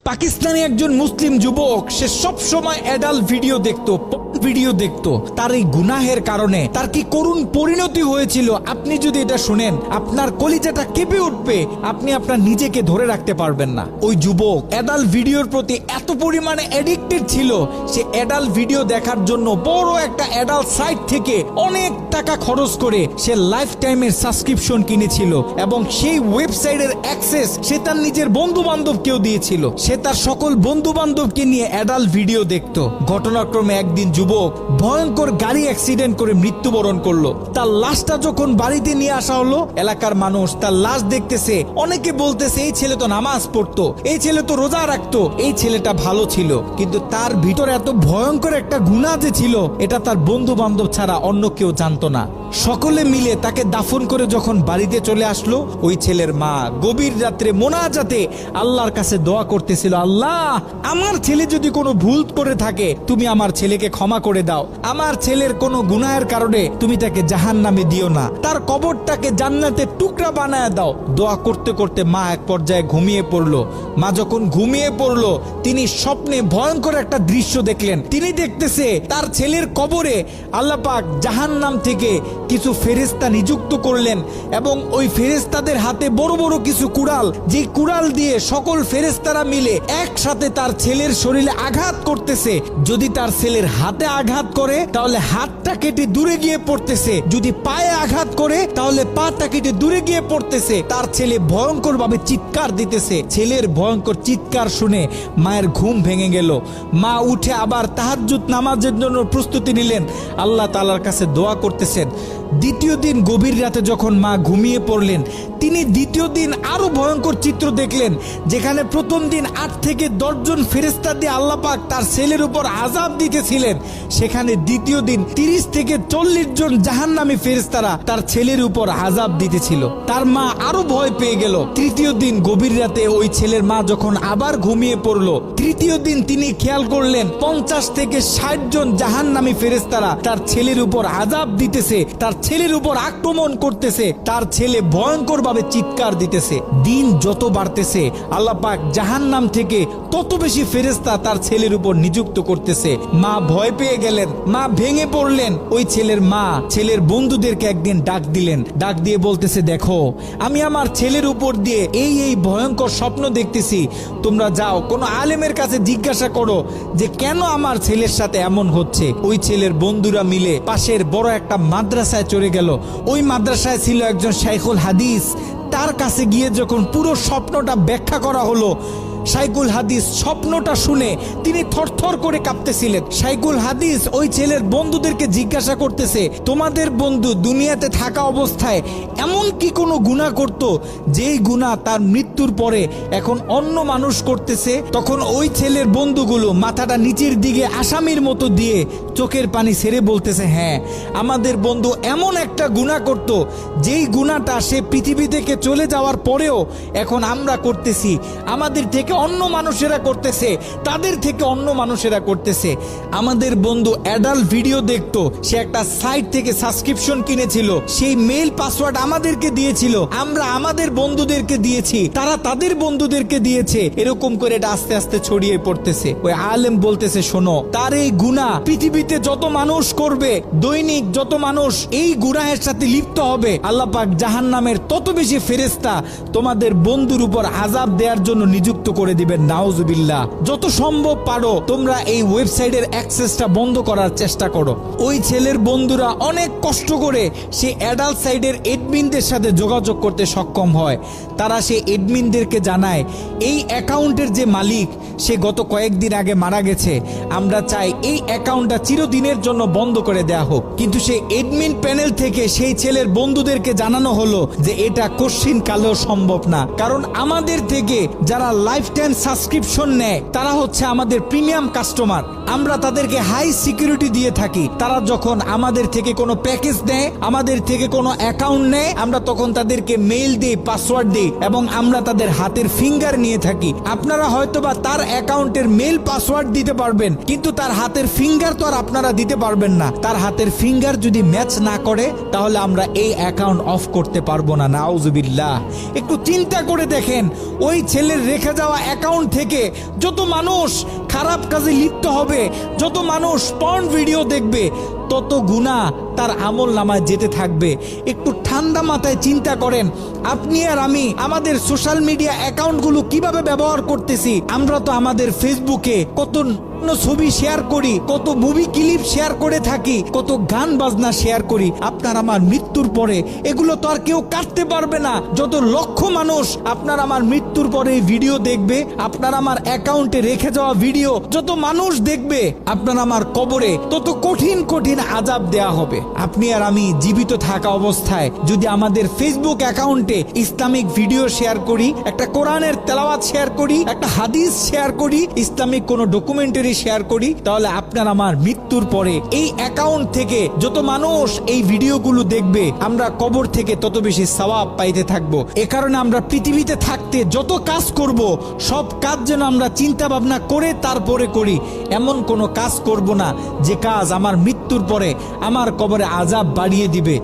পাকিস্তানি একজন মুসলিম যুবক, সে সব সময় অ্যাডাল্ট ভিডিও দেখতো। তার এই গুনাহের কারণে তার কি করুণ পরিণতি হয়েছিল, আপনি যদি এটা শুনেন আপনার কলিজাটা কেঁপে উঠবে, আপনি আপনার নিজেকে ধরে রাখতে পারবেন না। ওই যুবক অ্যাডাল্ট ভিডিওর প্রতি এত পরিমাণে অ্যাডিক্টেড ছিল, সে অ্যাডাল্ট ভিডিও দেখার জন্য বড় একটা অ্যাডাল্ট সাইট থেকে অনেক টাকা খরচ করে সে লাইফ টাইমের সাবস্ক্রিপশন কিনেছিল এবং সেই ওয়েবসাইটের অ্যাক্সেস সে তার নিজের বন্ধু বান্ধবকেও দিয়েছিল। সে তার সকল বন্ধু বান্ধবকে নিয়ে অ্যাডাল্ট ভিডিও দেখতো। ঘটনাক্রমে একদিন যুবক ভয়ঙ্কর গাড়ি অ্যাক্সিডেন্ট করে মৃত্যুবরণ করলো। তার লাশটা যখন বাড়িতে নিয়ে আসা হলো, এলাকার মানুষ তার লাশ দেখতেছে, অনেকে বলতেছে এই ছেলে তো নামাজ পড়তো, এই ছেলে তো রোজা রাখতো, এই ছেলেটা ভালো ছিল, কিন্তু তার ভিতরে এত ভয়ঙ্কর একটা গুনাহ যে ছিল এটা তার বন্ধু বান্ধব ছাড়া অন্য কেউ জানতো না। সকলে মিলে তাকে দাফন করে যখন বাড়িতে চলে আসলো, ওই ছেলের মা গভীর রাত্রে মোনাজাতে আল্লাহর কাছে দোয়া করতেছিল, আল্লাহ আমার ছেলে যদি কোনো ভুল করে থাকে তুমি আমার ছেলেকে ক্ষমা করে দাও, আমার ছেলের কোনো গুনাহের কারণে তুমি তাকে জাহান্নামে দিও না, তার কবরটাকে জান্নাতের টুকরা বানায় দাও। দোয়া করতে করতে মা এক পর্যায়ে ঘুমিয়ে পড়লো। মা যখন ঘুমিয়ে পড়লো, তিনি স্বপ্নে ভয়ঙ্কর একটা দৃশ্য দেখলেন। তিনি দেখতেছে তার ছেলের কবরে আল্লাহ পাক জাহান্নাম থেকে কিছু ফেরেশতা নিযুক্ত করলেন এবং ওই ফেরেশতাদের হাতে বড় বড় কিছু কুড়াল, যে কুড়াল দিয়ে সকল ফেরেশতারা মিলে একসাথে তার ছেলের শরীরে আঘাত করতেছে। যদি তার ছেলের হাতে আঘাত করে তাহলে হাতটা কেটে দূরে গিয়ে পড়তেছে, যদি পায়ে আঘাত করে তাহলে পাটা কেটে দূরে গিয়ে পড়তেছে। তার ছেলে ভয়ঙ্কর ভাবে চিৎকার দিতেছে। ছেলের ভয়ঙ্কর চিৎকার শুনে মায়ের ঘুম ভেঙে গেল। মা উঠে আবার তাহাজ্জুদ নামাজের জন্য প্রস্তুতি নিলেন, আল্লাহ তাআলার কাছে দোয়া করতেছেন। দ্বিতীয় দিন গভীর রাতে যখন মা ঘুমিয়ে পড়লেন, তিনি দ্বিতীয় দিন আরো ভয়ঙ্কর চিত্র দেখলেন, যেখানে প্রথম দিন 8 থেকে 10 জন ফেরেশতা দিয়ে আল্লাহ পাক তার ছেলের উপর আযাব দিতেছিলেন, সেখানে দ্বিতীয় দিন 30 থেকে 40 জন জাহান্নামী ফেরেশতারা তার ছেলের উপর আযাব দিতেছিল। তার মা আরো ভয় পেয়ে গেল। তৃতীয় দিন গভীর রাতে ওই ছেলের মা যখন আবার ঘুমিয়ে পড়লো, তৃতীয় দিন তিনি খেয়াল করলেন 50 থেকে 60 জন জাহান্নামী ফেরেশতারা তার ছেলের উপর আযাব দিতেছে, তার ছেলের উপর আক্রমণ করতেছে, তার ছেলে ভয়ঙ্কর ভাবে চিৎকার দিতেছে। দিন যত বাড়তেছে আল্লাহ পাক জাহান্নাম থেকে তত বেশি ফেরেশতা তার ছেলের উপর নিযুক্ত করতেছে। মা ভয় পেয়ে গেলেন, মা ভেঙে পড়লেন। ওই ছেলের মা ছেলের বন্ধুদেরকে একদিন ডাক দিলেন, ডাক দিয়ে বলতেছে, দেখো আমি আমার ছেলের উপর দিয়ে এই ভয়ঙ্কর স্বপ্ন দেখতেছি, তোমরা যাও কোনো আলেমের কাছে জিজ্ঞাসা করো যে কেন আমার ছেলের সাথে এমন হচ্ছে। ওই ছেলের বন্ধুরা মিলে পাশের বড় একটা মাদ্রাসায় চলে গেল। ওই মাদ্রাসায় ছিল একজন শাইখুল হাদিস। তার কাছে গিয়ে যখন পুরো স্বপ্নটা ব্যাখ্যা করা হলো, শাইখুল হাদিস স্বপ্নটা শুনে তিনি থরথর করে কাঁপতেছিলেন। শাইখুল হাদিস ওই ছেলের বন্ধুদেরকে জিজ্ঞাসা করতেছে, তোমাদের বন্ধু দুনিয়াতে থাকা অবস্থায় এমন কি কোনো গুনাহ করত যেই গুনাহ তার মৃত্যুর পরে এখন অন্য মানুষ করতেছে? তখন ওই ছেলের বন্ধুগুলো মাথাটা নিচের দিকে আসামির মতো দিয়ে চোখের পানি ছেড়ে বলতেছে, হ্যাঁ আমাদের বন্ধু এমন একটা গুনাহ করত যেই গুনাহটা সে পৃথিবী থেকে চলে যাওয়ার পরেও এখন আমরা করতেছি, আমাদের থেকে অন্য মানুষেরা করতেছে, তাদের থেকে অন্য মানুষেরা করতেছে। আমাদের বন্ধু অ্যাডাল্ট ভিডিও দেখতো, সে একটা সাইট থেকে সাবস্ক্রিপশন কিনেছিল, সেই মেইল পাসওয়ার্ড আমাদেরকে দিয়েছিল, আমরা আমাদের বন্ধুদেরকে দিয়েছি, তারা তাদের বন্ধুদেরকে দিয়েছে, এরকম করে এটা আস্তে আস্তে ছড়িয়ে পড়তেছে। ওই আলেম বলতেছে, শোনো, তার এই গুনাহ পৃথিবীতে যত মানুষ করবে, দৈনিক যত মানুষ এই গুনাহের সাথে লিপ্ত হবে, আল্লাহ পাক জাহান্নামের তত বেশি ফেরেশতা তোমাদের বন্ধুর উপর আযাব দেওয়ার জন্য নিযুক্ত করে দিবেন। নাউজুবিল্লাহ। যত সম্ভব পারো তোমরা এই ওয়েবসাইটের অ্যাক্সেসটা বন্ধ করার চেষ্টা করো। ওই ছেলের বন্ধুরা অনেক কষ্ট করে সেই অ্যাডাল্ট সাইটের এডমিনদের সাথে যোগাযোগ করতে সক্ষম হয়। তারা সেই এডমিনদেরকে জানায়, এই অ্যাকাউন্টের যে মালিক সে গত কয়েকদিন আগে মারা গেছে, আমরা চাই এই অ্যাকাউন্টটা চিরদিনের জন্য বন্ধ করে দেয়া হোক। কিন্তু সেই এডমিন প্যানেল থেকে সেই ছেলের বন্ধুদেরকে জানানো হলো যে এটা কঠিন কালেও সম্ভব না, কারণ আমাদের থেকে যারা লাইফ টাইম সাবস্ক্রিপশন নেয় তারা হচ্ছে আমাদের প্রিমিয়াম কাস্টমার। আমরা তাদেরকে হাই সিকিউরিটি দিয়ে থাকি। তারা যখন আমাদের থেকে কোনো প্যাকেজ নেয়, আমাদের থেকে কোনো অ্যাকাউন্ট নেয়, আমরা তখন তাদেরকে মেইল দিই, পাসওয়ার্ড দিই এবং আমরা তাদের হাতের ফিঙ্গার নিয়ে থাকি। আপনারা হয়তোবা তার অ্যাকাউন্টের মেইল পাসওয়ার্ড দিতে পারবেন, কিন্তু তার হাতের ফিঙ্গার তো আর আপনারা দিতে পারবেন না। তার হাতের ফিঙ্গার যদি ম্যাচ না করে তাহলে আমরা এই অ্যাকাউন্ট অফ করতে পারবো না। নাউজুবিল্লাহ। একটু চিন্তা করে দেখেন, ওই ছেলের রেখে যাওয়া অ্যাকাউন্ট থেকে যত মানুষ খারাপ কাজে লিপ্ত হবে, যত মানুষ পর্ন ভিডিও দেখবে, তত গুনাহ তার আমল নামায় যেতে থাকবে। একটু ঠান্ডা মাথায় চিন্তা করেন, আপনি আর আমি আমাদের সোশ্যাল মিডিয়া অ্যাকাউন্টগুলো কিভাবে ব্যবহার করতেছি। আমরা তো আমাদের ফেসবুকে কত ছবি শেয়ার করি, কত মুভি ক্লিপ শেয়ার করে থাকি, কত গান বাজনা শেয়ার করি। আপনার আমার মৃত্যুর পরে এগুলো তো আর কেউ কাটতে পারবে না। যত লক্ষ মানুষ আপনার আমার মৃত্যুর পরে এই ভিডিও দেখবে, আপনার আমার অ্যাকাউন্টে রেখে যাওয়া ভিডিও যত মানুষ দেখবে, আপনার আমার কবরে তত কঠিন কঠিন আযাব দেয়া হবে। আপনি আর আমি জীবিত থাকা অবস্থায় যদি আমাদের ফেসবুক অ্যাকাউন্টে ইসলামিক ভিডিও শেয়ার করি, একটা কোরআনের তেলাওয়াত শেয়ার করি, একটা হাদিস শেয়ার করি, ইসলামিক কোনো ডকুমেন্টারি শেয়ার করি, তাহলে আপনার আমার মৃত্যুর পরে এই অ্যাকাউন্ট থেকে যত মানুষ এই ভিডিওগুলো দেখবে, আমরা কবর থেকে তত বেশি সওয়াব পাইতে থাকবো। এ কারণে আমরা পৃথিবীতে থাকতে যত কাজ করব, সব কাজ যেন আমরা চিন্তা ভাবনা করে তারপরে করি। এমন কোনো কাজ করব না যে কাজ আমার মৃত্যুর পরে আমার কবরে আযাব বাড়িয়ে দিবে।